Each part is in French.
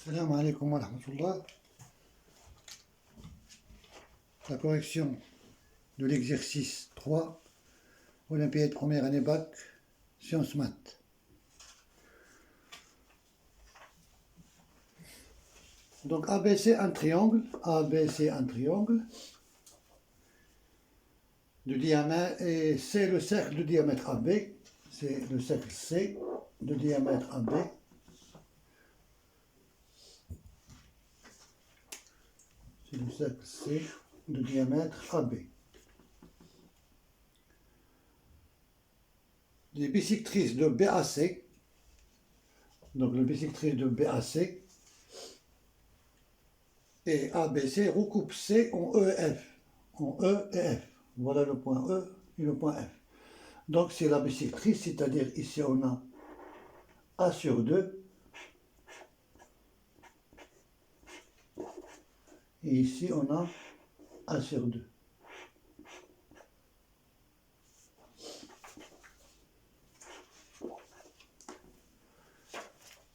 Salam alaikum wa rahmatullah. La correction de l'exercice 3, Olympiade première année bac, sciences maths. Donc ABC un triangle, ABC un triangle de diamètre, et c'est le cercle de diamètre AB, c'est le cercle C de diamètre AB. C'est le cercle C de diamètre AB. Les bisectrices de BAC, donc le bisectrice de BAC et ABC recoupe C en EF, en E et F. Voilà le point E et le point F. Donc c'est la bisectrice, c'est-à-dire ici on a A sur 2 et ici on a A sur 2.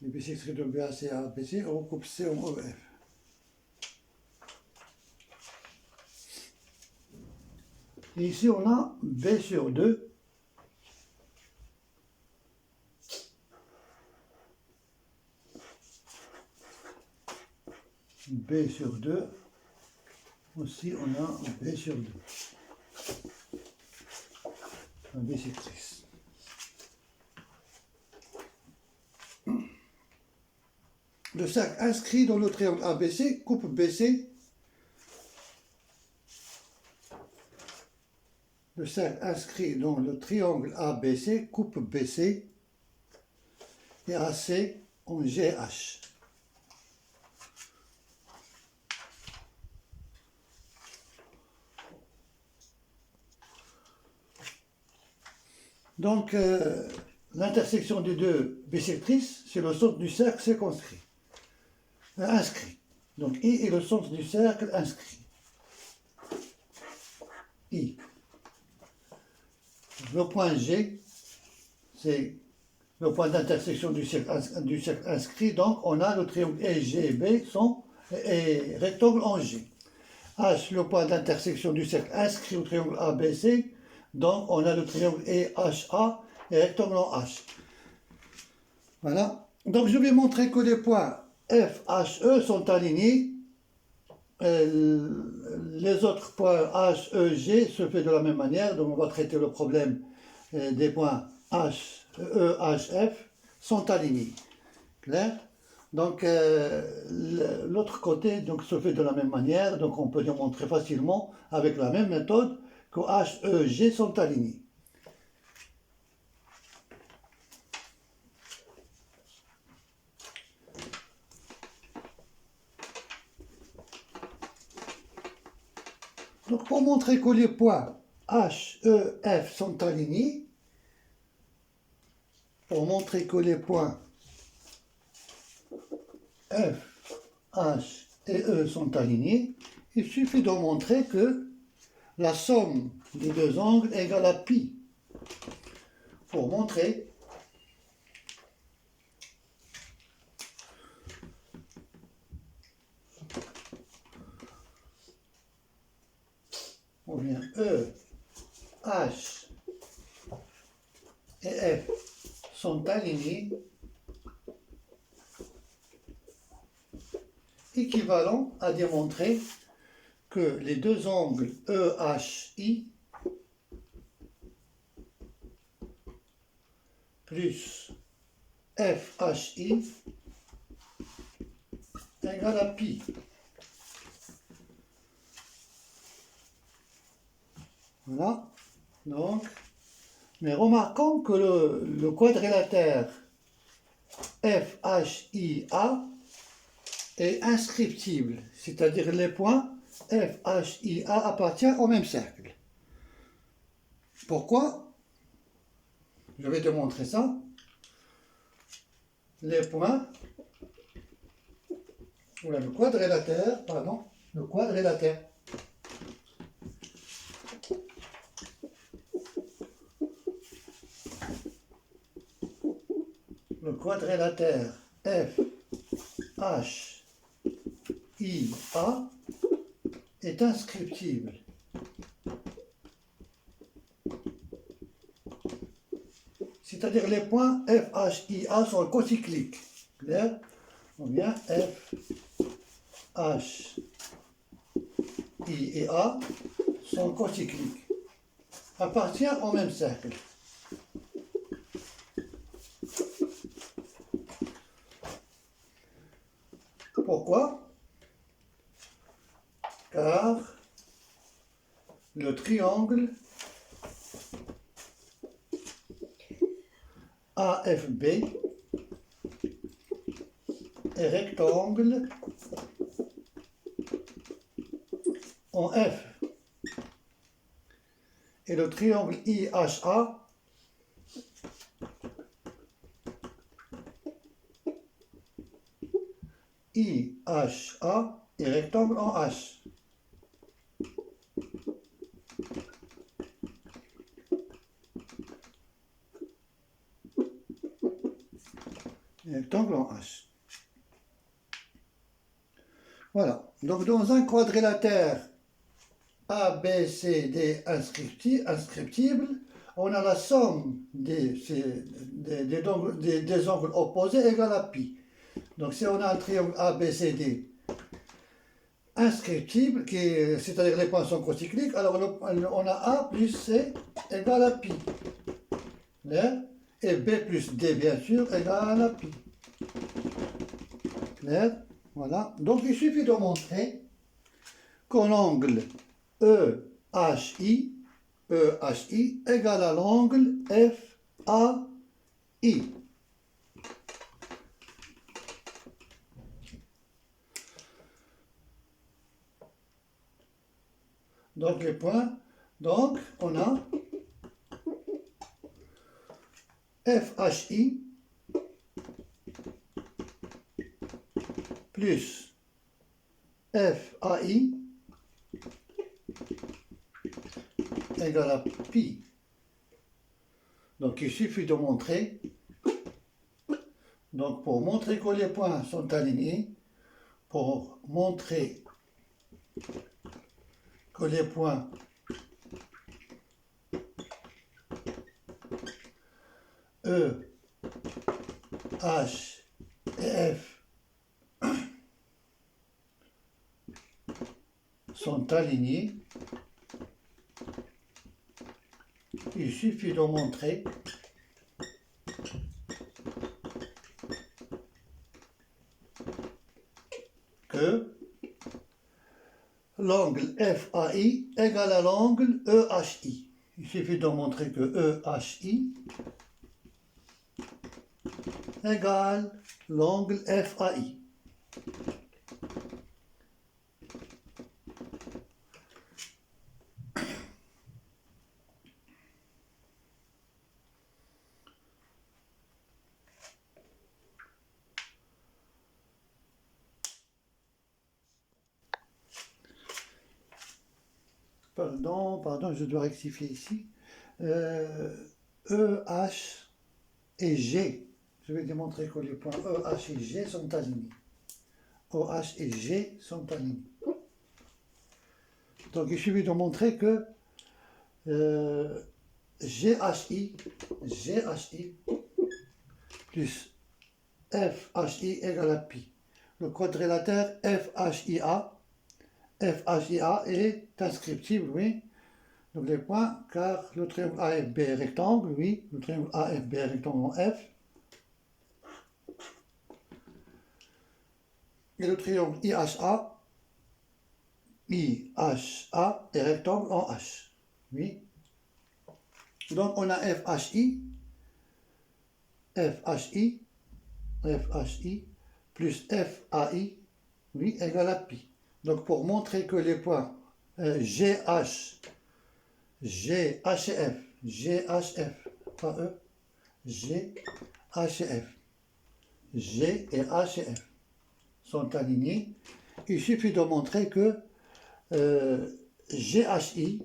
Les bisectrices de BAC et ABC recoupent C en EF. Et ici on a B sur 2 B sur 2, aussi on a B sur 2, un bisectrice. Le cercle inscrit dans le triangle ABC coupe BC. Le cercle inscrit dans le triangle ABC coupe BC et AC en GH. Donc, l'intersection des deux bisectrices, c'est le centre du cercle circonscrit, inscrit. Donc, I est le centre du cercle inscrit. I. Le point G, c'est le point d'intersection du cercle inscrit. Donc, on a le triangle EGB et rectangle en G. H, le point d'intersection du cercle inscrit au triangle ABC. Donc, on a le triangle EHA et rectangle en H. Voilà. Donc, je vais montrer que les points FHE sont alignés. Les autres points HEG se fait de la même manière. Donc, on va traiter le problème des points HF sont alignés. Clair? Donc, l'autre côté donc, se fait de la même manière. Donc, on peut démontrer facilement avec la même méthode que HEG sont alignés. Donc, pour montrer que les points H, E, F sont alignés, pour montrer que les points F, H et E sont alignés, il suffit de montrer que la somme des deux angles est égale à pi. Pour montrer on vient E, H et F sont alignés, équivalent à démontrer que les deux angles EHI plus FHI égale à pi. Voilà. Donc, mais remarquons que le quadrilatère FHIA est inscriptible, c'est-à-dire les points FHIA appartiennent au même cercle. Pourquoi? Je vais te montrer ça. Les points, voilà, le quadrilatère, le quadrilatère FHIA est inscriptible. C'est-à-dire les points FHIA sont cocycliques. Clair? On vient F, H, I et A sont cocycliques. Appartiennent au même cercle. Pourquoi? Car le triangle AFB est rectangle en F. Et le triangle IHA est rectangle en H. Rectangle en H. Voilà. Donc dans un quadrilatère ABCD inscriptible, on a la somme des angles opposés égale à pi. Donc si on a un triangle ABCD inscriptible, c'est-à-dire les points sont cocycliques, alors on a A plus C égale à pi. Clair? Et B plus D, bien sûr, égale à pi. Clair? Voilà. Donc il suffit de montrer qu'un angle EHI égale à l'angle FAI. Donc les points, donc on a FHI plus FAI égale à pi. Donc il suffit de montrer, donc pour montrer que les points sont alignés, pour montrer que les points E, H et F sont alignés, il suffit de montrer que l'angle FAI égale à l'angle EHI. Il suffit de montrer que EHI égale l'angle FAI. Pardon, je dois rectifier ici. EH et G. Je vais démontrer que les points EH et G sont alignés. OH et G sont alignés. Donc il suffit de montrer que GHI plus FHI égale à pi. Le quadrilatère FHIA est inscriptible, oui. Donc les points, car le triangle AFB est rectangle, oui. Le triangle AFB est rectangle en F. Et le triangle IHA est rectangle en H, oui. Donc on a FHI plus FAI, oui, égale à pi. Donc pour montrer que les points GH et F, pas E, G et H et F sont alignés, il suffit de montrer que GHI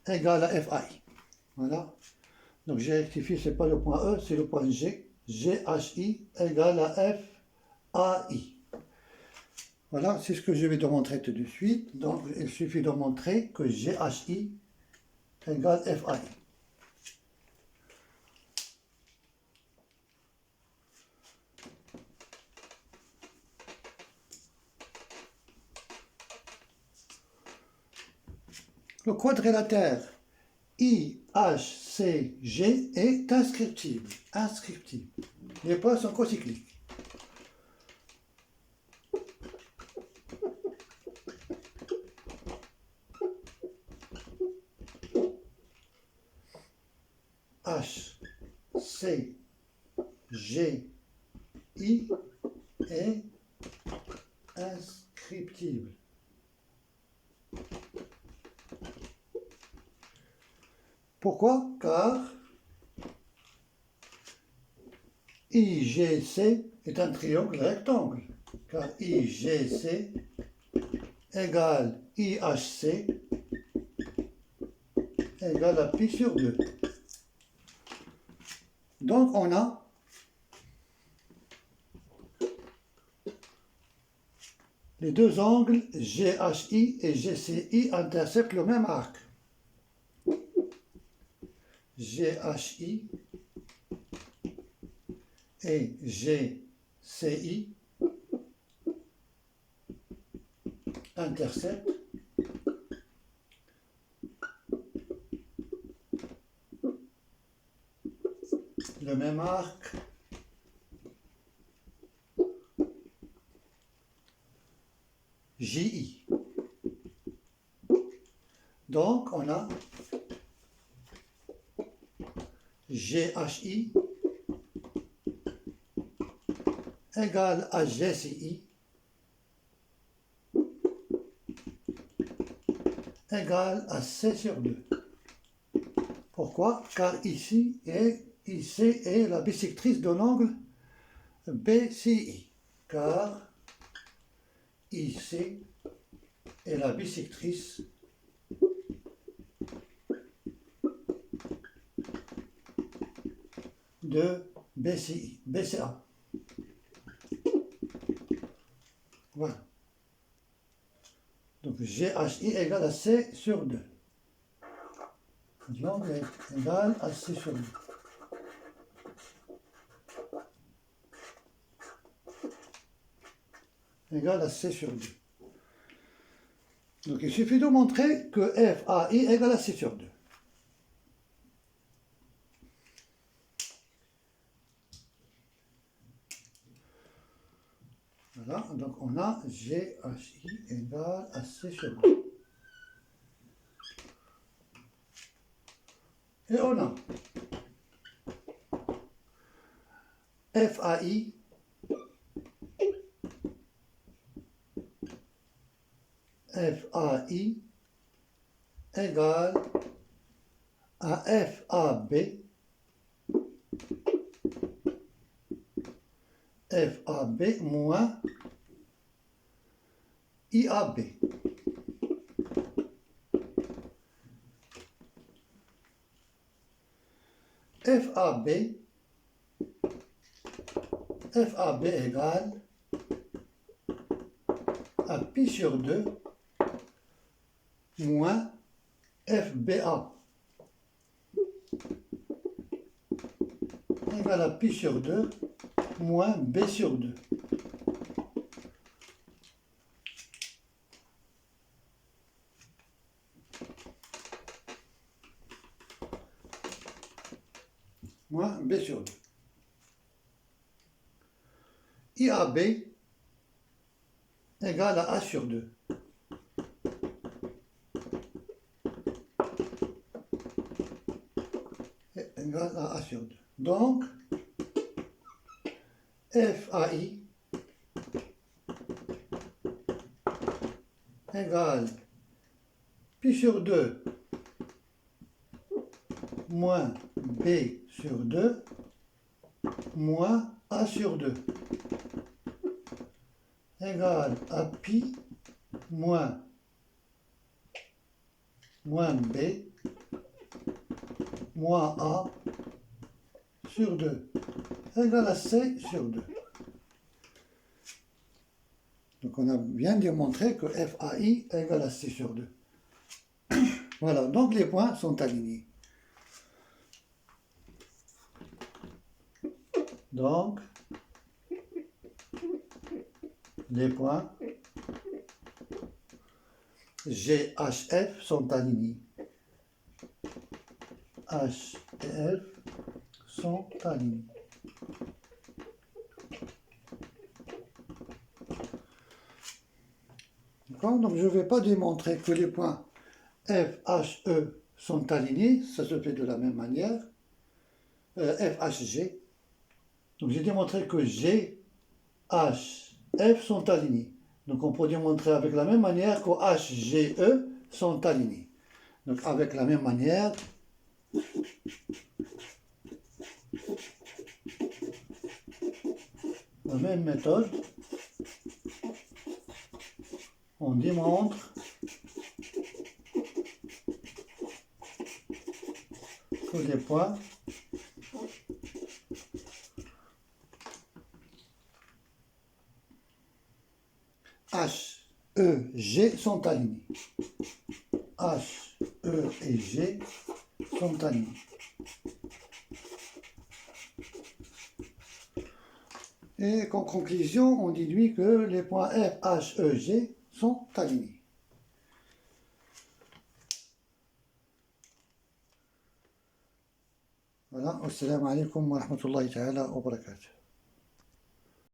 égale à FAI. Voilà. Donc j'ai rectifié, ce n'est pas le point E, c'est le point G. GHI égale à FAI. Voilà, c'est ce que je vais te montrer tout de suite. Donc, il suffit de montrer que GHI égale FAI. Le quadrilatère IHCG est inscriptible. Les points sont cocycliques. HCGI est inscriptible. Pourquoi? Car IGC est un triangle rectangle. Car IGC égale IHC égale à pi sur 2. Donc on a les deux angles GHI et GCI interceptent le même arc. GHI et GCI interceptent le même arc JI. Donc on a GHI égale à GCI égale à C sur 2. Pourquoi? Car ici IC est la bisectrice de l'angle BCI. Car IC est la bisectrice de BCI, BCA. Voilà. Donc GHI égale à C sur 2. L'angle est égal à C sur 2. Égal à C sur 2. Donc il suffit de montrer que FAI égale à C sur 2. Voilà, donc on a GHI égale à C sur 2. Et on a FAI égale à FAB moins IAB. FAB égale à pi sur 2 moins FBA égale à pi sur 2 moins B sur 2. Moins B sur 2. IAB égale à A sur 2. Égale à A sur 2. Donc, FAI égale pi sur 2 moins B sur 2 moins A sur 2 égale à pi moins B moins A sur 2 égale à C sur 2. Donc on a bien démontré que FAI égale à C sur 2. Voilà, donc les points sont alignés. Donc, les points GHF sont alignés. H et F sont alignés. D'accord? Donc je ne vais pas démontrer que les points F, H, E sont alignés, ça se fait de la même manière. F, H, G. Donc j'ai démontré que G, H, F sont alignés. Donc on peut démontrer avec la même manière que H, G, E sont alignés. Donc avec la même manière, la même méthode, on démontre que les points H, E, G sont alignés. H, E et G sont alignés. Et en conclusion, on déduit que les points F, H, E, G sont alignés. Voilà, assalamu alaikum wa rahmatullahi ta'ala wa barakatuh.